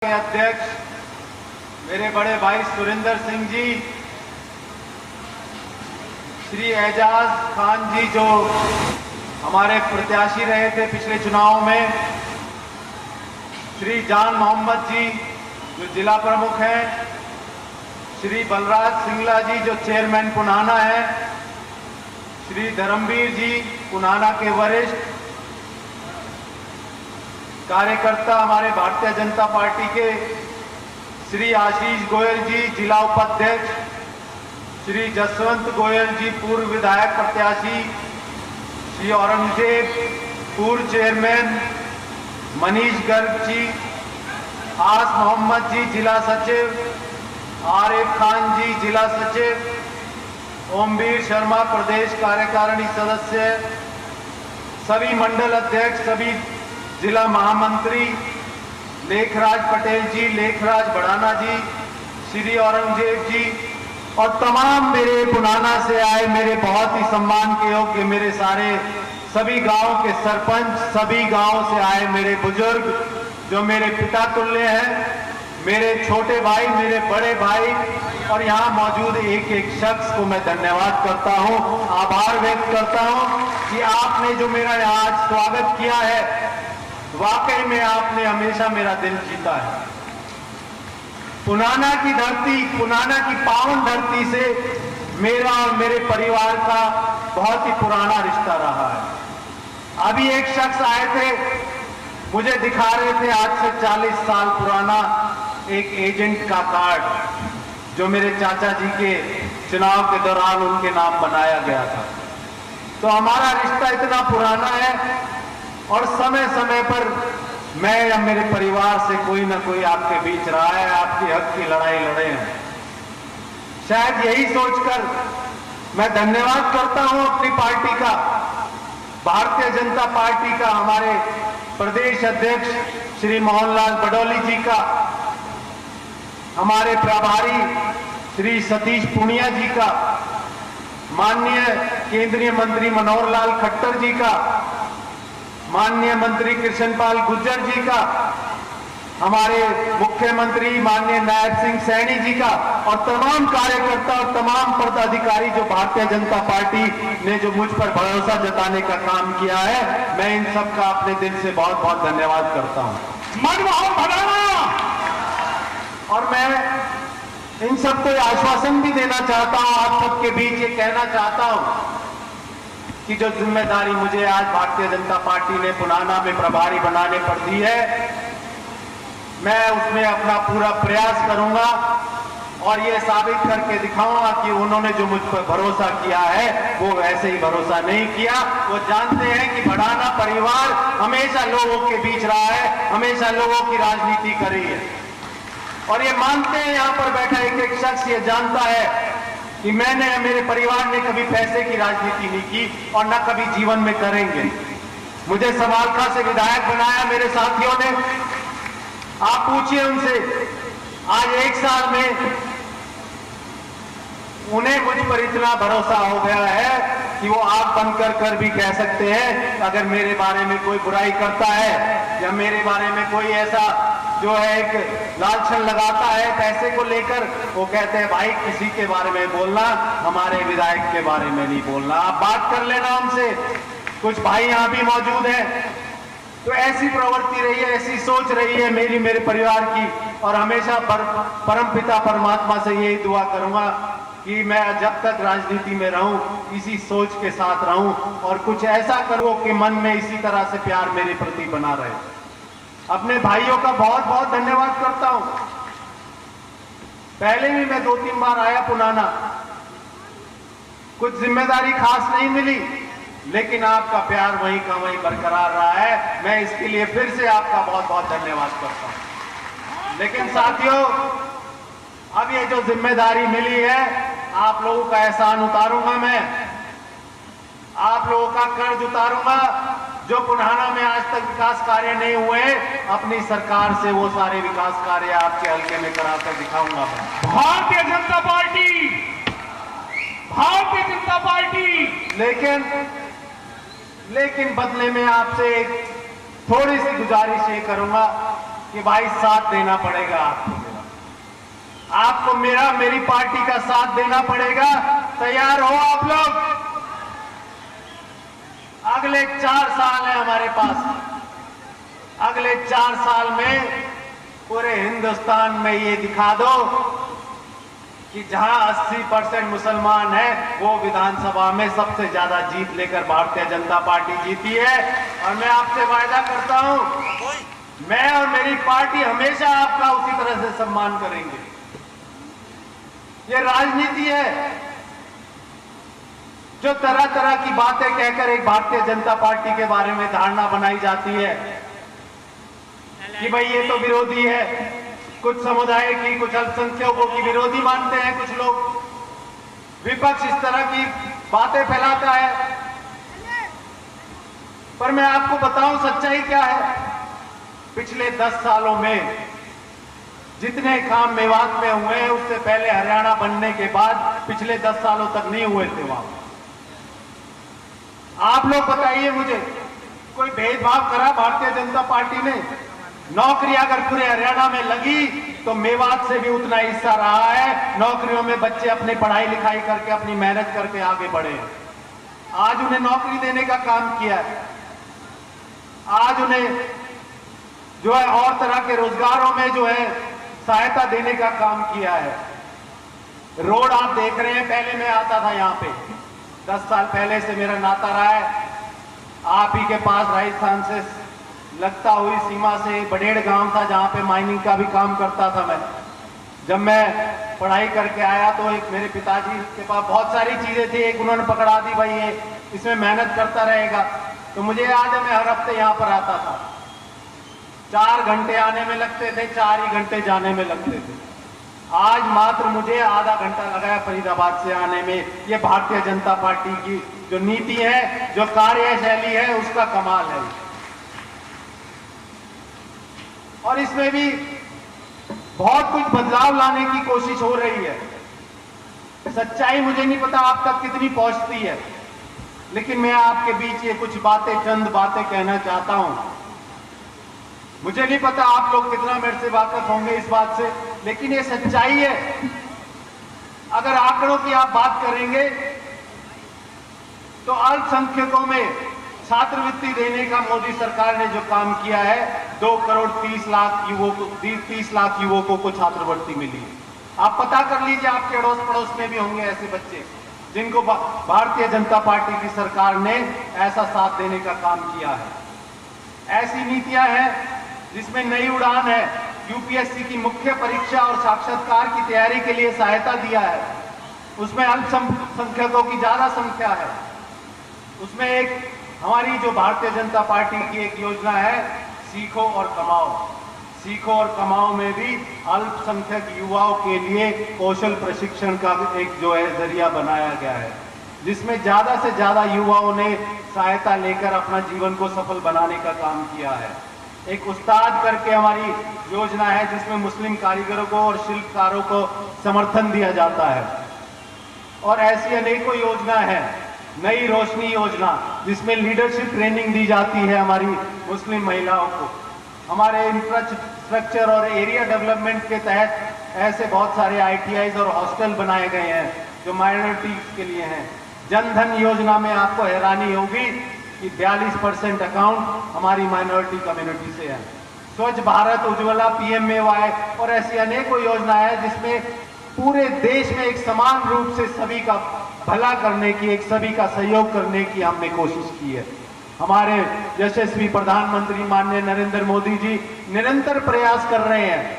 के अध्यक्ष मेरे बड़े भाई सुरेंद्र सिंह जी, श्री एजाज खान जी जो हमारे प्रत्याशी रहे थे पिछले चुनाव में, श्री जान मोहम्मद जी जो जिला प्रमुख हैं, श्री बलराज सिंगला जी जो चेयरमैन पुनाना है, श्री धर्मवीर जी पुनाना के वरिष्ठ कार्यकर्ता हमारे भारतीय जनता पार्टी के, श्री आशीष गोयल जी जिला उपाध्यक्ष, श्री जसवंत गोयल जी पूर्व विधायक प्रत्याशी, श्री औरंगजेब पूर्व चेयरमैन, मनीष गर्ग जी, आस मोहम्मद जी जिला सचिव, आरिफ खान जी जिला सचिव, ओमवीर शर्मा प्रदेश कार्यकारिणी सदस्य, सभी मंडल अध्यक्ष, सभी जिला महामंत्री, लेखराज पटेल जी, लेखराज बढ़ाना जी, श्री औरंगजेब जी और तमाम मेरे पुनाना से आए मेरे बहुत ही सम्मान के योग्य मेरे सारे सभी गांव के सरपंच, सभी गांव से आए मेरे बुजुर्ग जो मेरे पिता तुल्य हैं, मेरे छोटे भाई, मेरे बड़े भाई और यहाँ मौजूद एक एक शख्स को मैं धन्यवाद करता हूँ, आभार व्यक्त करता हूँ कि आपने जो मेरा यहाँ आज स्वागत किया है, वाकई में आपने हमेशा मेरा दिल जीता है। पुनाना की धरती, पुनाना की पावन धरती से मेरा और मेरे परिवार का बहुत ही पुराना रिश्ता रहा है। अभी एक शख्स आए थे, मुझे दिखा रहे थे आज से 40 साल पुराना एक एजेंट का कार्ड जो मेरे चाचा जी के चुनाव के दौरान उनके नाम बनाया गया था। तो हमारा रिश्ता इतना पुराना है और समय समय पर मैं या मेरे परिवार से कोई ना कोई आपके बीच रहा है, आपके हक की लड़ाई लड़े हैं। शायद यही सोचकर मैं धन्यवाद करता हूं अपनी पार्टी का, भारतीय जनता पार्टी का, हमारे प्रदेश अध्यक्ष श्री मोहनलाल बडौली जी का, हमारे प्रभारी श्री सतीश पुनिया जी का, माननीय केंद्रीय मंत्री मनोहर लाल खट्टर जी का, माननीय मंत्री कृष्णपाल गुर्जर जी का, हमारे मुख्यमंत्री माननीय नायब सिंह सैनी जी का और तमाम कार्यकर्ता और तमाम पदाधिकारी जो भारतीय जनता पार्टी ने जो मुझ पर भरोसा जताने का काम किया है, मैं इन सब का अपने दिल से बहुत बहुत धन्यवाद करता हूं। मनमोहन भडाना। और मैं इन सबको आश्वासन भी देना चाहता हूं, आप सबके बीच ये कहना चाहता हूं कि जो जिम्मेदारी मुझे आज भारतीय जनता पार्टी ने पुनाना में प्रभारी बनाने पर दी है, मैं उसमें अपना पूरा प्रयास करूंगा और ये साबित करके दिखाऊंगा कि उन्होंने जो मुझ पर भरोसा किया है वो वैसे ही भरोसा नहीं किया। वो जानते हैं कि बढ़ाना परिवार हमेशा लोगों के बीच रहा है, हमेशा लोगों की राजनीति करी है और ये मानते हैं, यहाँ पर बैठा एक एक शख्स ये जानता है कि मैंने, मेरे परिवार ने कभी पैसे की राजनीति नहीं की और न कभी जीवन में करेंगे। मुझे समालखा से विधायक बनाया मेरे साथियों ने। आप पूछिए उनसे, आज 1 साल में उन्हें मुझ पर इतना भरोसा हो गया है कि वो आग बंद कर भी कह सकते हैं, अगर मेरे बारे में कोई बुराई करता है या मेरे बारे में कोई ऐसा जो है एक लालछन लगाता है पैसे को लेकर, वो कहते हैं भाई किसी के बारे में बोलना, हमारे विधायक के बारे में नहीं बोलना, आप बात कर लेना उनसे। कुछ भाई यहाँ भी मौजूद हैं। तो ऐसी प्रवृत्ति रही है, ऐसी सोच रही है मेरी, मेरे परिवार की, और हमेशा परमपिता परमात्मा से यही दुआ करूंगा कि मैं जब तक राजनीति में रहूं इसी सोच के साथ रहूं और कुछ ऐसा करूं कि मन में इसी तरह से प्यार मेरे प्रति बना रहे। अपने भाइयों का बहुत बहुत धन्यवाद करता हूं। पहले भी मैं 2-3 बार आया पुनाना, कुछ जिम्मेदारी खास नहीं मिली, लेकिन आपका प्यार वहीं का वहीं बरकरार रहा है। मैं इसके लिए फिर से आपका बहुत बहुत धन्यवाद करता हूं। लेकिन साथियों, अब ये जो जिम्मेदारी मिली है, आप लोगों का एहसान उतारूंगा, मैं आप लोगों का कर्ज उतारूंगा। जो पुनाना में आज तक विकास कार्य नहीं हुए, अपनी सरकार से वो सारे विकास कार्य आपके हल्के में कराकर दिखाऊंगा। Bharatiya Janata party, Bharatiya Janata party. लेकिन बदले में आपसे एक थोड़ी सी गुजारिश ये करूंगा कि भाई साथ देना पड़ेगा आपको मेरी पार्टी का साथ देना पड़ेगा। तैयार हो आप लोग? अगले 4 साल है हमारे पास। अगले 4 साल में पूरे हिंदुस्तान में ये दिखा दो कि जहां 80% मुसलमान है वो विधानसभा में सबसे ज्यादा जीत लेकर भारतीय जनता पार्टी जीती है। और मैं आपसे वायदा करता हूं, मैं और मेरी पार्टी हमेशा आपका उसी तरह से सम्मान करेंगे। ये राजनीति है जो तरह तरह की बातें कहकर एक भारतीय जनता पार्टी के बारे में धारणा बनाई जाती है कि भाई ये तो विरोधी है। कुछ समुदाय की, कुछ अल्पसंख्यकों की विरोधी मानते हैं कुछ लोग। विपक्ष इस तरह की बातें फैलाता है। पर मैं आपको बताऊं सच्चाई क्या है। पिछले 10 सालों में जितने काम मेवात में हुए हैं उससे पहले हरियाणा बनने के बाद पिछले 10 सालों तक नहीं हुए थे वहां। आप लोग बताइए मुझे, कोई भेदभाव करा भारतीय जनता पार्टी ने? नौकरी अगर पूरे हरियाणा में लगी तो मेवात से भी उतना हिस्सा रहा है। नौकरियों में बच्चे अपनी पढ़ाई लिखाई करके, अपनी मेहनत करके आगे बढ़े। आज उन्हें नौकरी देने का काम किया है। आज उन्हें जो है और तरह के रोजगारों में जो है सहायता देने का काम किया है। रोड आप देख रहे हैं, पहले मैं आता था यहाँ पे, 10 साल पहले से मेरा नाता रहा है आप ही के पास। राजस्थान से लगता हुई सीमा से बडेड़ गांव था जहां पे माइनिंग का भी काम करता था मैं। जब मैं पढ़ाई करके आया तो एक मेरे पिताजी के पास बहुत सारी चीजें थी। एक उन्होंने पकड़ा दी, भाई ये इसमें मेहनत करता रहेगा। तो मुझे याद है मैं हर हफ्ते यहाँ पर आता था। 4 घंटे आने में लगते थे, 4 ही घंटे जाने में लगते थे। आज मात्र मुझे आधा घंटा लगा है फरीदाबाद से आने में। ये भारतीय जनता पार्टी की जो नीति है, जो कार्यशैली है, उसका कमाल है। और इसमें भी बहुत कुछ बदलाव लाने की कोशिश हो रही है। सच्चाई मुझे नहीं पता आप तक कितनी पहुंचती है, लेकिन मैं आपके बीच ये कुछ बातें, चंद बातें कहना चाहता हूं। मुझे नहीं पता आप लोग कितना मेरे से वाकिफ होंगे इस बात से, लेकिन ये सच्चाई है। अगर आंकड़ों की आप बात करेंगे तो अल्पसंख्यकों में छात्रवृत्ति देने का मोदी सरकार ने जो काम किया है, 2 करोड़ 30 लाख युवकों को छात्रवृत्ति मिली। आप पता कर लीजिए, आपके अड़ोस पड़ोस में भी होंगे ऐसे बच्चे जिनको भारतीय जनता पार्टी की सरकार ने ऐसा साथ देने का काम किया है। ऐसी नीतियां हैं जिसमें नई उड़ान है, यूपीएससी की मुख्य परीक्षा और साक्षात्कार की तैयारी के लिए सहायता दिया है। उसमें अल्पसंख्यकों की ज्यादा संख्या है। उसमें एक हमारी जो भारतीय जनता पार्टी की एक योजना है, सीखो और कमाओ। सीखो और कमाओ में भी अल्पसंख्यक युवाओं के लिए कौशल प्रशिक्षण का एक जो है जरिया बनाया गया है, जिसमें ज्यादा से ज्यादा युवाओं ने सहायता लेकर अपना जीवन को सफल बनाने का काम किया है। एक उस्ताद करके हमारी योजना है जिसमें मुस्लिम कारीगरों को और शिल्पकारों को समर्थन दिया जाता है। और ऐसी अनेकों योजना है। नई रोशनी योजना जिसमें लीडरशिप ट्रेनिंग दी जाती है हमारी मुस्लिम महिलाओं को। हमारे इंफ्रास्ट्रक्चर और एरिया डेवलपमेंट के तहत ऐसे बहुत सारे ITIs और हॉस्टल बनाए गए हैं जो माइनॉरिटीज के लिए हैं। जन धन योजना में आपको हैरानी होगी कि 42% अकाउंट हमारी माइनॉरिटी कम्युनिटी से है। स्वच्छ भारत, उज्ज्वला, PMAY और ऐसी अनेकों योजनाएं हैं जिसमें पूरे देश में एक समान रूप से सभी का भला करने की, एक सभी का सहयोग करने की हमने कोशिश की है। हमारे यशस्वी प्रधानमंत्री माननीय नरेंद्र मोदी जी निरंतर प्रयास कर रहे हैं।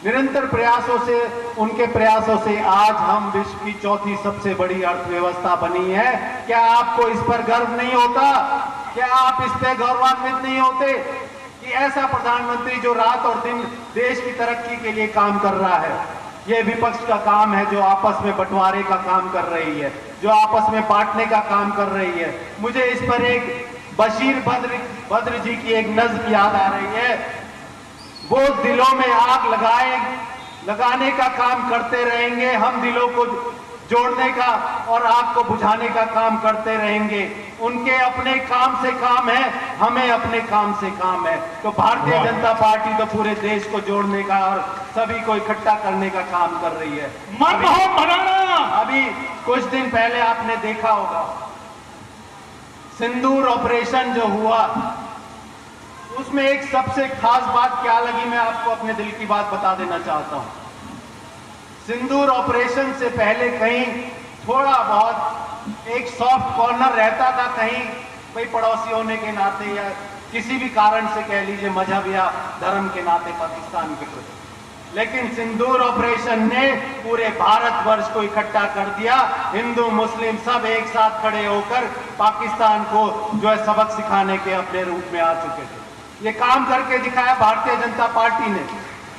निरंतर प्रयासों से, उनके प्रयासों से आज हम विश्व की 4थी सबसे बड़ी अर्थव्यवस्था बनी है। क्या आपको इस पर गर्व नहीं होता? क्या आप इस पर गौरवान्वित नहीं होते कि ऐसा प्रधानमंत्री जो रात और दिन देश की तरक्की के लिए काम कर रहा है? ये विपक्ष का काम है जो आपस में बंटवारे का काम कर रही है, जो आपस में बांटने का काम कर रही है। मुझे इस पर एक बशीर बद्र जी की एक नज्म याद आ रही है। वो दिलों में आग लगाने का काम करते रहेंगे, हम दिलों को जोड़ने का और आग को बुझाने का काम करते रहेंगे। उनके अपने काम से काम है, हमें अपने काम से काम है। तो भारतीय जनता पार्टी तो पूरे देश को जोड़ने का और सभी को इकट्ठा करने का काम कर रही है। मनमोहन बनाना। अभी कुछ दिन पहले आपने देखा होगा सिंदूर ऑपरेशन जो हुआ, उसमें एक सबसे खास बात क्या लगी, मैं आपको अपने दिल की बात बता देना चाहता हूं। सिंदूर ऑपरेशन से पहले कहीं थोड़ा बहुत एक सॉफ्ट कॉर्नर रहता था, कहीं भाई पड़ोसी होने के नाते या किसी भी कारण से कह लीजिए मजहब या धर्म के नाते पाकिस्तान के प्रति, लेकिन सिंदूर ऑपरेशन ने पूरे भारतवर्ष को इकट्ठा कर दिया। हिंदू मुस्लिम सब एक साथ खड़े होकर पाकिस्तान को जो है सबक सिखाने के अपने रूप में आ चुके थे। ये काम करके दिखाया भारतीय जनता पार्टी ने,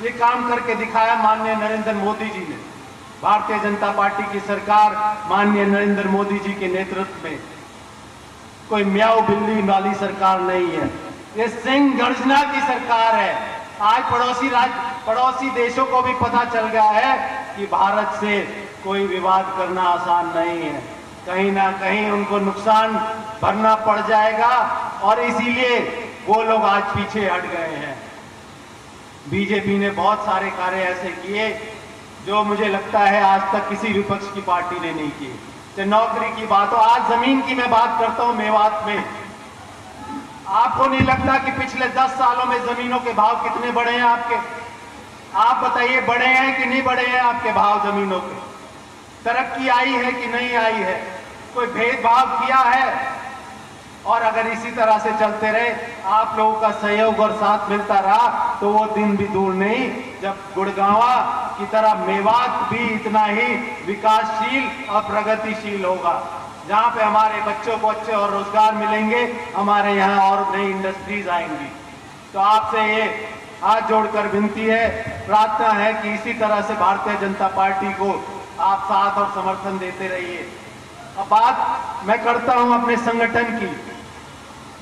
ये काम करके दिखाया माननीय नरेंद्र मोदी जी ने। भारतीय जनता पार्टी की सरकार माननीय नरेंद्र मोदी जी के नेतृत्व में कोई म्याऊ बिल्ली वाली सरकार नहीं है, ये सिंह गर्जना की सरकार है। आज पड़ोसी देशों को भी पता चल गया है कि भारत से कोई विवाद करना आसान नहीं है, कहीं ना कहीं उनको नुकसान भरना पड़ जाएगा और इसीलिए वो लोग आज पीछे हट गए हैं। बीजेपी ने बहुत सारे कार्य ऐसे किए जो मुझे लगता है आज तक किसी विपक्ष की पार्टी ने नहीं किए। चाहे नौकरी की बात हो, आज जमीन की मैं बात करता हूं मेवात में, आपको नहीं लगता कि पिछले 10 सालों में जमीनों के भाव कितने बढ़े हैं आपके? आप बताइए, बढ़े हैं कि नहीं बढ़े हैं आपके भाव जमीनों के? तरक्की आई है कि नहीं आई है? कोई भेदभाव किया है? और अगर इसी तरह से चलते रहे, आप लोगों का सहयोग और साथ मिलता रहा, तो वो दिन भी दूर नहीं जब गुड़गांवा की तरह मेवात भी इतना ही विकासशील और प्रगतिशील होगा, जहां पे हमारे बच्चों को अच्छे और रोजगार मिलेंगे, हमारे यहाँ और नई इंडस्ट्रीज आएंगी। तो आपसे ये हाथ जोड़कर विनती है, प्रार्थना है कि इसी तरह से भारतीय जनता पार्टी को आप साथ और समर्थन देते रहिए। अब बात मैं करता हूं अपने संगठन की।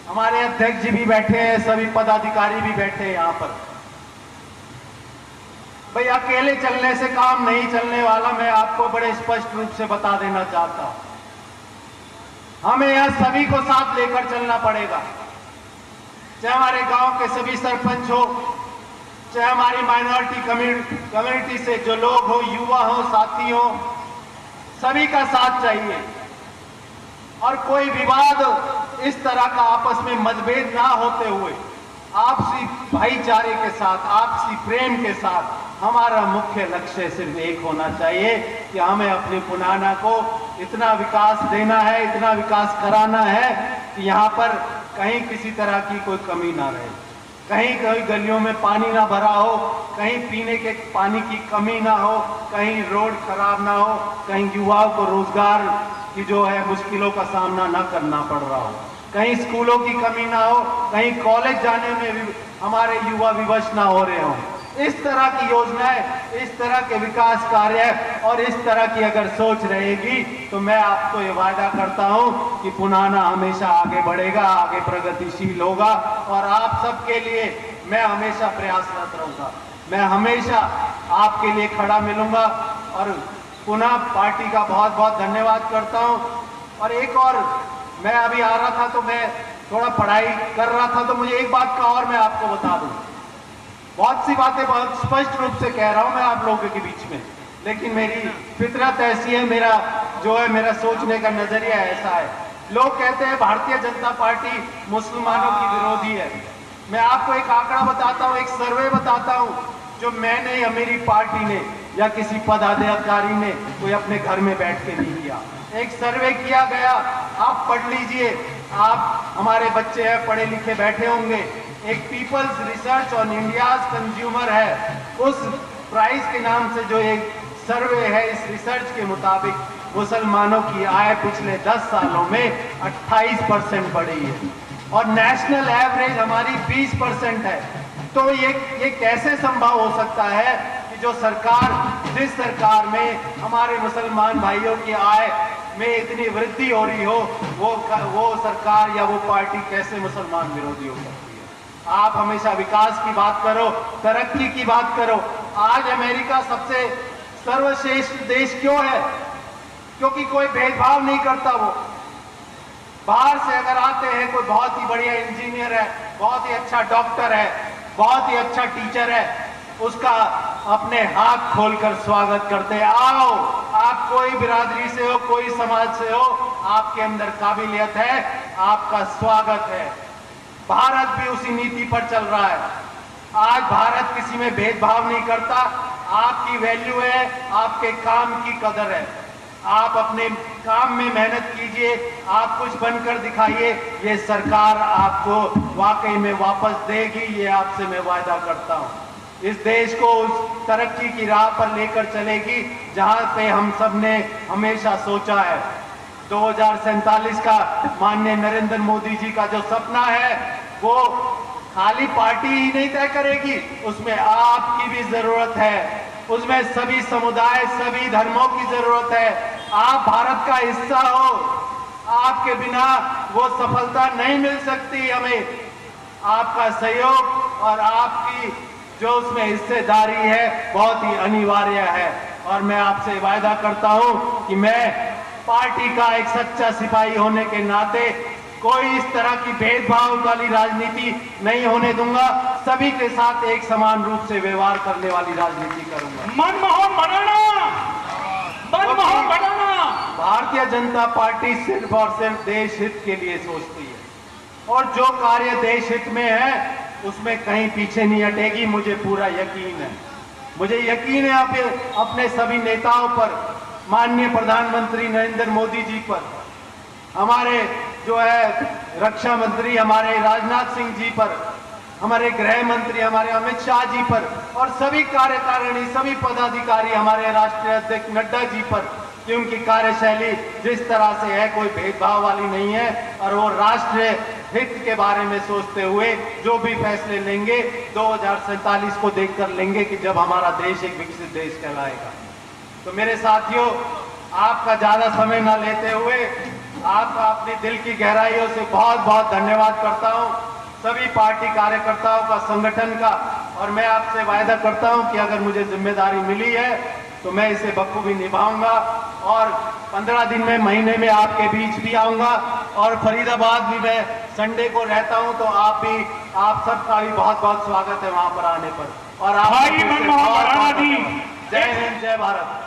हमारे अध्यक्ष जी भी बैठे हैं, सभी पदाधिकारी भी बैठे हैं यहाँ पर। भाई अकेले चलने से काम नहीं चलने वाला, मैं आपको बड़े स्पष्ट रूप से बता देना चाहता हूं। हमें यहां सभी को साथ लेकर चलना पड़ेगा, चाहे हमारे गांव के सभी सरपंच हो, चाहे हमारी माइनॉरिटी कम्युनिटी से जो लोग हो, युवा हो, साथी हो, सभी का साथ चाहिए। और कोई विवाद इस तरह का आपस में मतभेद ना होते हुए आपसी भाईचारे के साथ, आपसी प्रेम के साथ हमारा मुख्य लक्ष्य सिर्फ एक होना चाहिए कि हमें अपनी पुनाना को इतना विकास देना है, इतना विकास कराना है कि यहाँ पर कहीं किसी तरह की कोई कमी ना रहे, कहीं कहीं गलियों में पानी ना भरा हो, कहीं पीने के पानी की कमी ना हो, कहीं रोड खराब ना हो, कहीं युवाओं को रोजगार की जो है मुश्किलों का सामना ना करना पड़ रहा हो, कहीं स्कूलों की कमी ना हो, कहीं कॉलेज जाने में भी हमारे युवा विवश ना हो रहे हों। इस तरह की योजनाएं, इस तरह के विकास कार्य और इस तरह की अगर सोच रहेगी तो मैं आपको ये वादा करता हूं कि पुनाना हमेशा आगे बढ़ेगा, आगे प्रगतिशील होगा और आप सबके लिए मैं हमेशा प्रयासरत रहूंगा। मैं हमेशा आपके लिए खड़ा मिलूंगा और पुनः पार्टी का बहुत बहुत धन्यवाद करता हूं। और एक और, मैं अभी आ रहा था तो मैं थोड़ा पढ़ाई कर रहा था, तो मुझे एक बात का और मैं आपको बता दूं। बहुत सी बातें बहुत स्पष्ट रूप से कह रहा हूं मैं आप लोगों के बीच में, लेकिन मेरी फितरत ऐसी है, मेरा सोचने का नजरिया ऐसा है। लोग कहते हैं भारतीय जनता पार्टी मुसलमानों की विरोधी है। मैं आपको एक आंकड़ा बताता हूं, एक सर्वे बताता हूं जो मैंने या मेरी पार्टी ने या किसी पदाधिकारी ने कोई अपने घर में बैठ के नहीं किया। एक सर्वे किया गया, आप पढ़ लीजिए, आप हमारे बच्चे हैं, पढ़े लिखे बैठे होंगे। एक people's research on India's consumer है, उस प्राइस के नाम से जो एक सर्वे है, इस रिसर्च के मुताबिक मुसलमानों की आय पिछले 10 सालों में 28% बढ़ी है और नेशनल एवरेज हमारी 20% है। तो ये कैसे संभव हो सकता है कि जो सरकार, जिस सरकार में हमारे मुसलमान भाइयों की आय में इतनी वृद्धि हो रही हो, वो सरकार या वो पार्टी कैसे मुसलमान विरोधी हो सकती है? आप हमेशा विकास की बात करो, तरक्की की बात करो। आज अमेरिका सबसे सर्वश्रेष्ठ देश क्यों है? क्योंकि कोई भेदभाव नहीं करता। वो बाहर से अगर आते हैं, कोई बहुत ही बढ़िया इंजीनियर है, बहुत ही अच्छा डॉक्टर है, बहुत ही अच्छा टीचर है, उसका अपने हाथ खोलकर स्वागत करते हैं। आओ, आप कोई बिरादरी से हो, कोई समाज से हो, आपके अंदर काबिलियत है, आपका स्वागत है। भारत भी उसी नीति पर चल रहा है। आज भारत किसी में भेदभाव नहीं करता। आपकी वैल्यू है, आपके काम की कदर है। आप अपने काम में मेहनत कीजिए, आप कुछ बनकर दिखाइए, ये सरकार आपको वाकई में वापस देगी, ये आपसे मैं वायदा करता हूं। इस देश को उस तरक्की की राह पर लेकर चलेगी जहां पे हम सब ने हमेशा सोचा है। 2047 का माननीय नरेंद्र मोदी जी का जो सपना है, वो खाली पार्टी ही नहीं तय करेगी, उसमें आपकी भी जरूरत है, उसमें सभी समुदाय, सभी धर्मों की जरूरत है। आप भारत का हिस्सा हो, आपके बिना वो सफलता नहीं मिल सकती हमें। आपका सहयोग और आपकी जो उसमें हिस्सेदारी है बहुत ही अनिवार्य है। और मैं आपसे वायदा करता हूं कि मैं पार्टी का एक सच्चा सिपाही होने के नाते कोई इस तरह की भेदभाव वाली राजनीति नहीं होने दूंगा। सभी के साथ एक समान रूप से व्यवहार करने वाली राजनीति करूंगा। मनमोहन बनाना, मनमोहन बनाना। भारतीय जनता पार्टी सिर्फ और सिर्फ देश हित के लिए सोचती है, और जो कार्य देश हित में है उसमें कहीं पीछे नहीं हटेगी। मुझे पूरा यकीन है, मुझे यकीन है अपने सभी नेताओं पर, माननीय प्रधानमंत्री नरेंद्र मोदी जी पर, हमारे जो है रक्षा मंत्री हमारे राजनाथ सिंह जी पर, हमारे गृह मंत्री हमारे अमित शाह जी पर, और सभी कार्यकारिणी, सभी पदाधिकारी हमारे राष्ट्रीय अध्यक्ष नड्डा जी पर, कि उनकी कार्यशैली जिस तरह से है कोई भेदभाव वाली नहीं है, और वो राष्ट्रीय हित के बारे में सोचते हुए जो भी फैसले लेंगे 2047 को देखकर लेंगे कि जब हमारा देश एक विकसित देश कहलाएगा। तो मेरे साथियों, आपका ज्यादा समय ना लेते हुए आपका अपनी दिल की गहराइयों से बहुत बहुत धन्यवाद करता हूं, सभी पार्टी कार्यकर्ताओं का, संगठन का। और मैं आपसे वायदा करता हूं कि अगर मुझे जिम्मेदारी मिली है तो मैं इसे बखूबी निभाऊंगा, और 15 दिन में, महीने में आपके बीच भी आऊंगा। और फरीदाबाद भी मैं संडे को रहता हूं, तो आप सबका भी बहुत बहुत स्वागत है वहां पर आने पर। और आप भाई मनमोहन बनाना जी, जय हिंद, जय भारत।